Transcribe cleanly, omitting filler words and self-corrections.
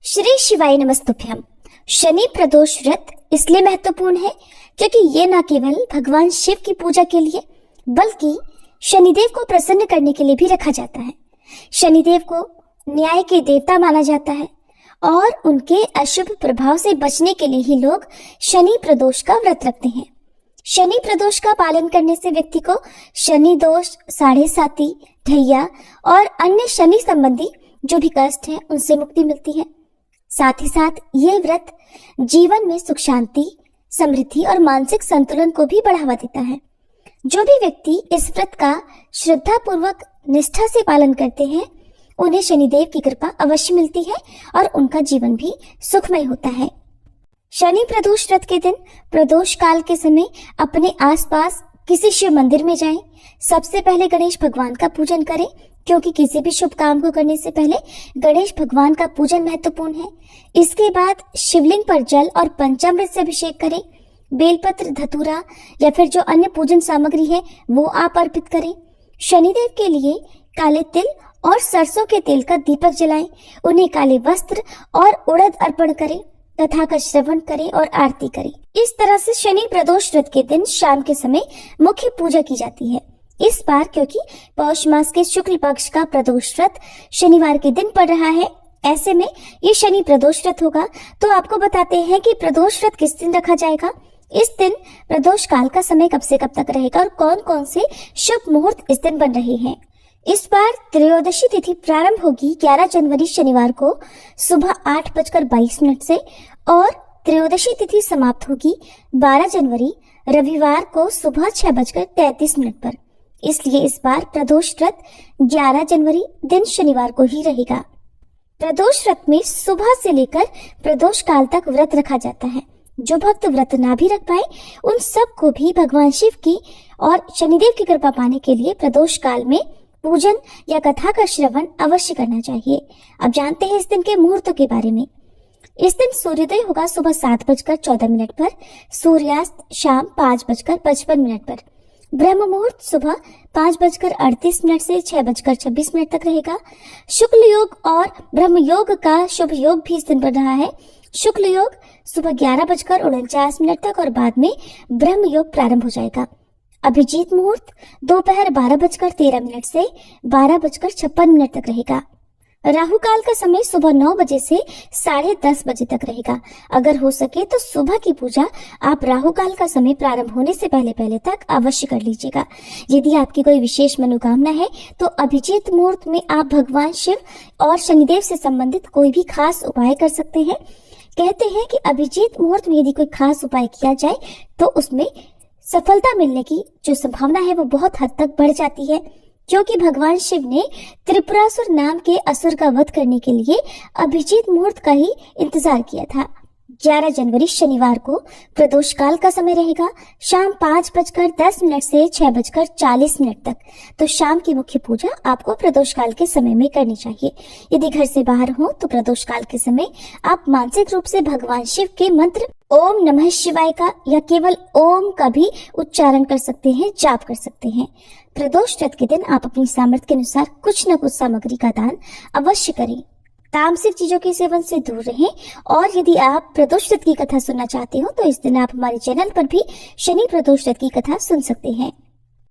श्री शिवाय नमस्तुभ्यम। शनि प्रदोष व्रत इसलिए महत्वपूर्ण है क्योंकि ये न केवल भगवान शिव की पूजा के लिए बल्कि शनिदेव को प्रसन्न करने के लिए भी रखा जाता है। शनिदेव को न्याय के देवता माना जाता है और उनके अशुभ प्रभाव से बचने के लिए ही लोग शनि प्रदोष का व्रत रखते हैं। शनि प्रदोष का पालन करने से व्यक्ति को शनि दोष, साढ़े साती, ढैया और अन्य शनि संबंधी जो भी कष्ट है उनसे मुक्ति मिलती है। साथ ही साथ ये व्रत जीवन में सुख शांति, समृद्धि और मानसिक संतुलन को भी बढ़ावा देता है। जो भी व्यक्ति इस व्रत का श्रद्धा पूर्वक निष्ठा से पालन करते हैं उन्हें शनिदेव की कृपा अवश्य मिलती है और उनका जीवन भी सुखमय होता है। शनि प्रदोष व्रत के दिन प्रदोष काल के समय अपने आसपास किसी शिव मंदिर में जाएं। सबसे पहले गणेश भगवान का पूजन करें क्योंकि किसी भी शुभ काम को करने से पहले गणेश भगवान का पूजन महत्वपूर्ण है। इसके बाद शिवलिंग पर जल और पंचामृत से अभिषेक करें। बेलपत्र, धतूरा या फिर जो अन्य पूजन सामग्री है वो आप अर्पित करें। शनिदेव के लिए काले तिल और सरसों के तेल का दीपक जलाएं। उन्हें काले वस्त्र और उड़द अर्पण करें, कथा का श्रवण करें और आरती करें। इस तरह से शनि प्रदोष व्रत के दिन शाम के समय मुख्य पूजा की जाती है। इस बार क्योंकि पौष मास के शुक्ल पक्ष का प्रदोष व्रत शनिवार के दिन पड़ रहा है, ऐसे में ये शनि प्रदोष व्रत होगा। तो आपको बताते हैं कि प्रदोष व्रत किस दिन रखा जाएगा। इस दिन प्रदोष काल का समय कब से कब तक रहेगा और कौन कौन से शुभ मुहूर्त इस दिन बन रहे हैं। इस बार त्रयोदशी तिथि प्रारंभ होगी 11 जनवरी शनिवार को सुबह 8:22 से और त्रयोदशी तिथि समाप्त होगी 12 जनवरी रविवार को सुबह 6:33 पर। इसलिए इस बार प्रदोष व्रत 11 जनवरी दिन शनिवार को ही रहेगा। प्रदोष व्रत में सुबह से लेकर प्रदोष काल तक व्रत रखा जाता है। जो भक्त व्रत ना भी रख पाए उन सब को भी भगवान शिव की और शनिदेव की कृपा पाने के लिए प्रदोष काल में पूजन या कथा का श्रवण अवश्य करना चाहिए। अब जानते हैं इस दिन के मुहूर्तों के बारे में। इस दिन सूर्योदय होगा सुबह 7:14 पर, सूर्यास्त शाम 5:55 पर। ब्रह्म मुहूर्त सुबह 5:38 से 6:26 तक रहेगा। शुक्ल योग और ब्रह्म योग का शुभ योग भी इस दिन बढ़ रहा है। शुक्ल योग सुबह 11:49 तक और बाद में ब्रह्म योग प्रारंभ हो जाएगा। अभिजीत मुहूर्त दोपहर 12:13 से 12:56 तक रहेगा। राहु काल का समय सुबह 9 बजे से 10:30 बजे तक रहेगा। अगर हो सके तो सुबह की पूजा आप राहु काल का समय प्रारंभ होने से पहले तक अवश्य कर लीजिएगा। यदि आपकी कोई विशेष मनोकामना है तो अभिजीत मुहूर्त में आप भगवान शिव और शनिदेव से संबंधित कोई भी खास उपाय कर सकते हैं। कहते हैं कि अभिजीत मुहूर्त में यदि कोई खास उपाय किया जाए तो उसमें सफलता मिलने की जो संभावना है वो बहुत हद तक बढ़ जाती है, क्योंकि भगवान शिव ने त्रिपुरासुर नाम के असुर का वध करने के लिए अभिजीत मुहूर्त का ही इंतजार किया था। 11 जनवरी शनिवार को प्रदोष काल का समय रहेगा शाम 5:10 से 6:40 तक। तो शाम की मुख्य पूजा आपको प्रदोष काल के समय में करनी चाहिए। यदि घर से बाहर हो तो प्रदोष काल के समय आप मानसिक रूप से भगवान शिव के मंत्र ओम नमः शिवाय का या केवल ओम का भी उच्चारण कर सकते हैं, जाप कर सकते हैं। प्रदोष व्रत के दिन आप अपनी सामर्थ्य के अनुसार कुछ न कुछ सामग्री का दान अवश्य करें। तामसिक चीजों के सेवन से दूर रहें और यदि आप प्रदोष व्रत की कथा सुनना चाहते हो तो इस दिन आप हमारे चैनल पर भी शनि प्रदोष व्रत की कथा सुन सकते हैं।